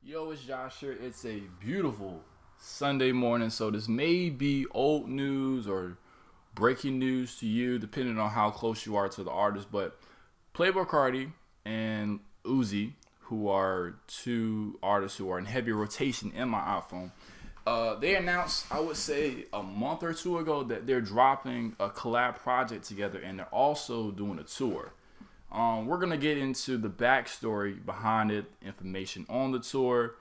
Yo, it's Josh here. It's a beautiful Sunday morning, so this may be old news or breaking news to you, depending on how close you are to the artist. But Playboi Carti and Uzi, who are two artists who are in heavy rotation in my iPhone, they announced, I would say, a month or two ago that they're dropping a collab project together, and they're also doing a tour. We're going to get into the backstory behind it, information on the tour,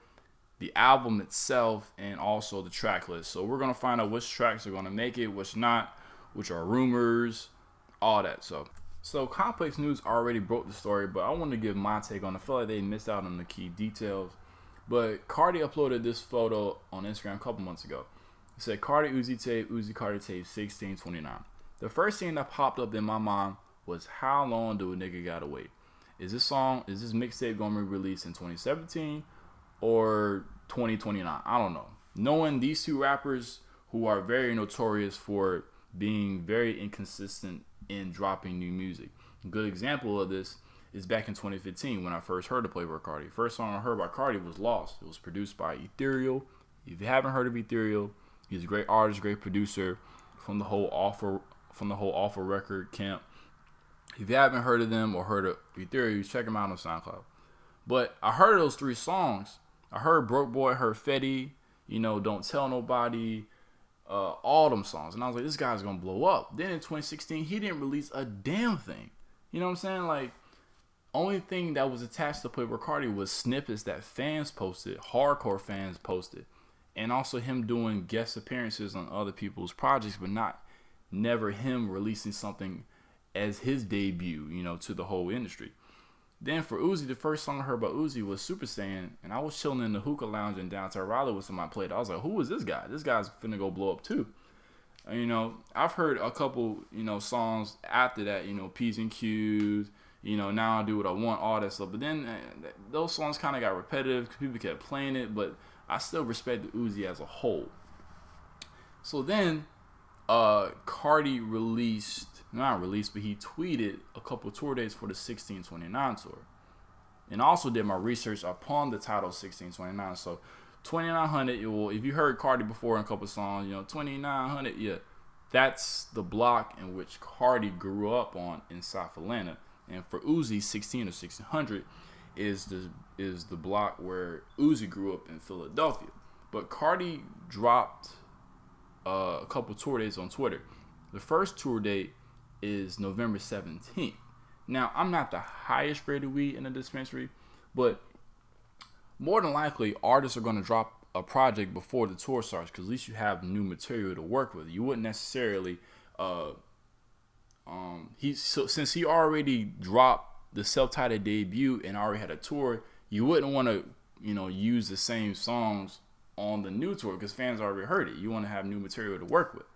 the album itself, and also the track list. So we're going to find out which tracks are going to make it, which not, which are rumors, all that. So Complex News already broke the story, but I want to give my take on it. I feel like they missed out on the key details. But Carti uploaded this photo on Instagram a couple months ago. It said, Carti Uzi tape, Uzi Carti tape 1629. The first thing that popped up in my mind was, how long do a nigga gotta wait? Is this mixtape gonna be released in 2017 or 2029? I don't know. Knowing these two rappers who are very notorious for being very inconsistent in dropping new music. A good example of this is back in 2015 when I first heard of Playboi Carti. First song I heard by Carti was Lost. It was produced by Ethereal. If you haven't heard of Ethereal, he's a great artist, great producer from the whole Offer record camp. If you haven't heard of them or heard of Ethereal, check them out on SoundCloud. But I heard those three songs. I heard Broke Boy, heard Fetty, Don't Tell Nobody, all them songs. And I was like, this guy's going to blow up. Then in 2016, he didn't release a damn thing. You know what I'm saying? Like, only thing that was attached to Playboi Carti was snippets that fans posted, hardcore fans posted. And also him doing guest appearances on other people's projects, but never him releasing something as his debut, to the whole industry. Then for Uzi, the first song I heard about Uzi was Super Saiyan, and I was chilling in the hookah lounge in downtown Raleigh with somebody played. I was like, who is this guy? This guy's finna go blow up too. I've heard a couple, songs after that, P's and Q's, Now I Do What I Want, all that stuff. But then those songs kind of got repetitive because people kept playing it, but I still respect the Uzi as a whole. So then Carti but he tweeted a couple tour dates for the 1629 tour, and also did my research upon the title 1629. So 2900, if you heard Carti before in a couple songs, 2900, yeah, that's the block in which Carti grew up on in South Atlanta. And for Uzi, 16 or 1600 is the block where Uzi grew up in Philadelphia. But Carti dropped a couple tour dates on Twitter. The first tour date is November 17th. Now, I'm not the highest graded weed in the dispensary, but more than likely, artists are going to drop a project before the tour starts because at least you have new material to work with. You wouldn't necessarily, since he already dropped the self-titled debut and already had a tour, you wouldn't want to, use the same songs on the new tour because fans already heard it. You want to have new material to work with.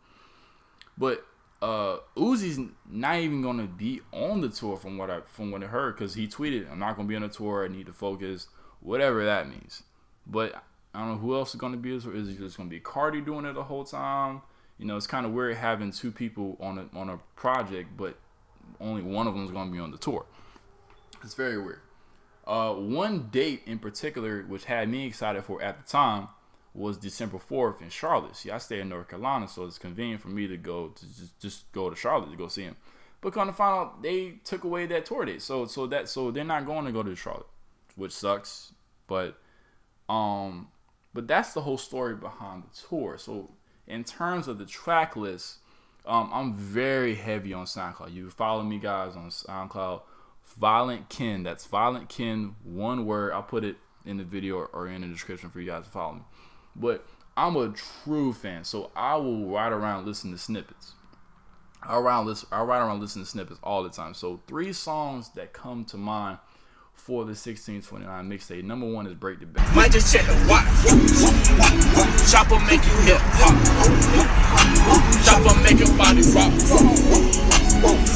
But Uzi's not even gonna be on the tour from what I heard, because he tweeted, "I'm not gonna be on the tour. I need to focus," whatever that means. But I don't know who else is gonna be. Is it just gonna be Carti doing it the whole time? It's kind of weird having two people on a project, but only one of them is gonna be on the tour. It's very weird. One date in particular, which had me excited for at the time, was December 4th in Charlotte. See, I stay in North Carolina, so it's convenient for me to just go to Charlotte to go see him. But kind of find out they took away that tour date, so they're not going to go to Charlotte, which sucks. But that's the whole story behind the tour. So in terms of the track list, I'm very heavy on SoundCloud. You follow me guys on SoundCloud, Violent Ken. That's Violent Ken, one word. I'll put it in the video or in the description for you guys to follow me. But I'm a true fan, so I will ride around listening to snippets. I ride around listening to snippets all the time. So 3 songs that come to mind for the 1629 mixtape. Number 1 is Break the Bank. Might just check the watch. Chopper make you hip hop. Chopper make your body rock.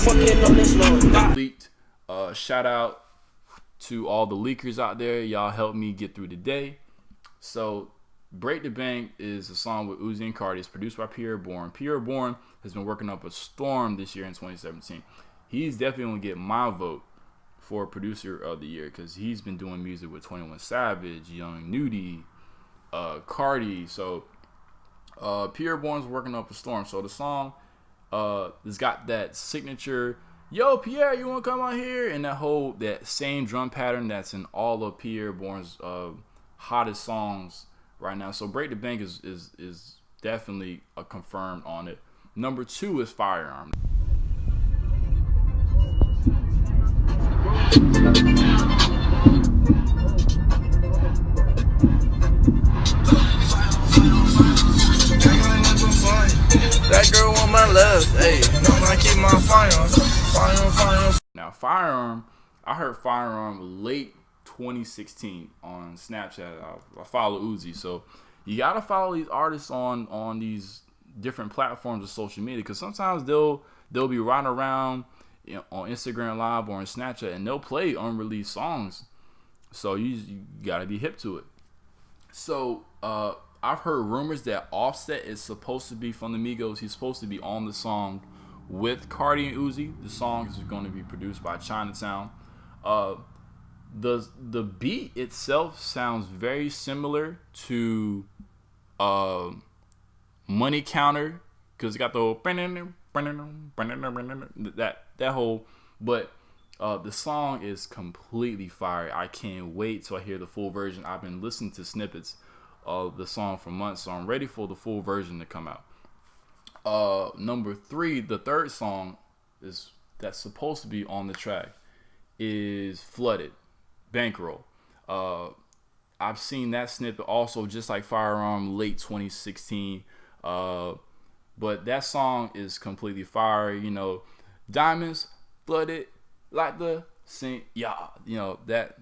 Fucking on this road. Leaked. Shout out to all the leakers out there. Y'all helped me get through the day. So Break the Bank is a song with Uzi and Carti. It's produced by Pierre Bourne. Pierre Bourne has been working up a storm this year in 2017. He's definitely going to get my vote for producer of the year because he's been doing music with 21 Savage, Young Nudie, Carti. So Pierre Bourne's working up a storm. So the song has got that signature, yo Pierre, you want to come out here, and that same drum pattern that's in all of Pierre Bourne's hottest songs right now. So Break the Bank is definitely a confirmed on it. Number 2 is Firearm. That girl on my left, hey, no, I keep my firearm. Now, Firearm, I heard Firearm late 2016 on Snapchat. I follow Uzi, so you gotta follow these artists on these different platforms of social media because sometimes they'll be riding around, you know, on Instagram Live or on Snapchat, and they'll play unreleased songs. So you gotta be hip to it. So I've heard rumors that Offset is supposed to be from the Migos. He's supposed to be on the song with Carti and Uzi. The song is going to be produced by Chinatown. The beat itself sounds very similar to Money Counter because it got the whole that whole, but the song is completely fire. I can't wait till I hear the full version. I've been listening to snippets of the song for months, so I'm ready for the full version to come out. Number 3, the third song that's supposed to be on the track is Flooded, Bankroll. I've seen that snippet also, just like Firearm, late 2016. But that song is completely fire. You know, diamonds flooded like the sink. Yeah, you know that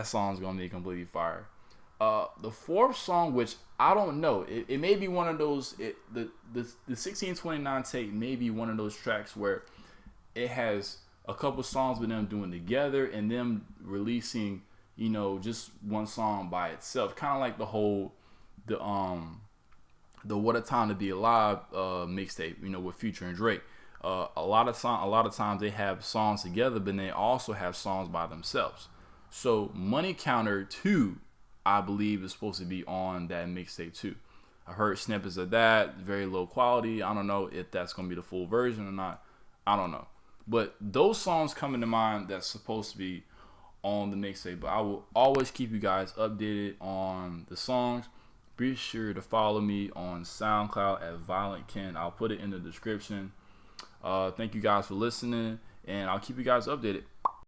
song's gonna be completely fire. The 4th song, which I don't know, it may be one of those. The 1629 tape may be one of those tracks where it has a couple songs with them doing together and them releasing, you know, just one song by itself, kind of like the What a Time to Be Alive mixtape, you know, with Future and Drake. A lot of times they have songs together, but they also have songs by themselves. So Money Counter 2, I believe, is supposed to be on that mixtape too. I heard snippets of that, very low quality. I don't know if that's gonna be the full version or not. I don't know. But those songs come into mind that's supposed to be on the mixtape. But I will always keep you guys updated on the songs. Be sure to follow me on SoundCloud at Violent Ken. I'll put it in the description. Thank you guys for listening, and I'll keep you guys updated.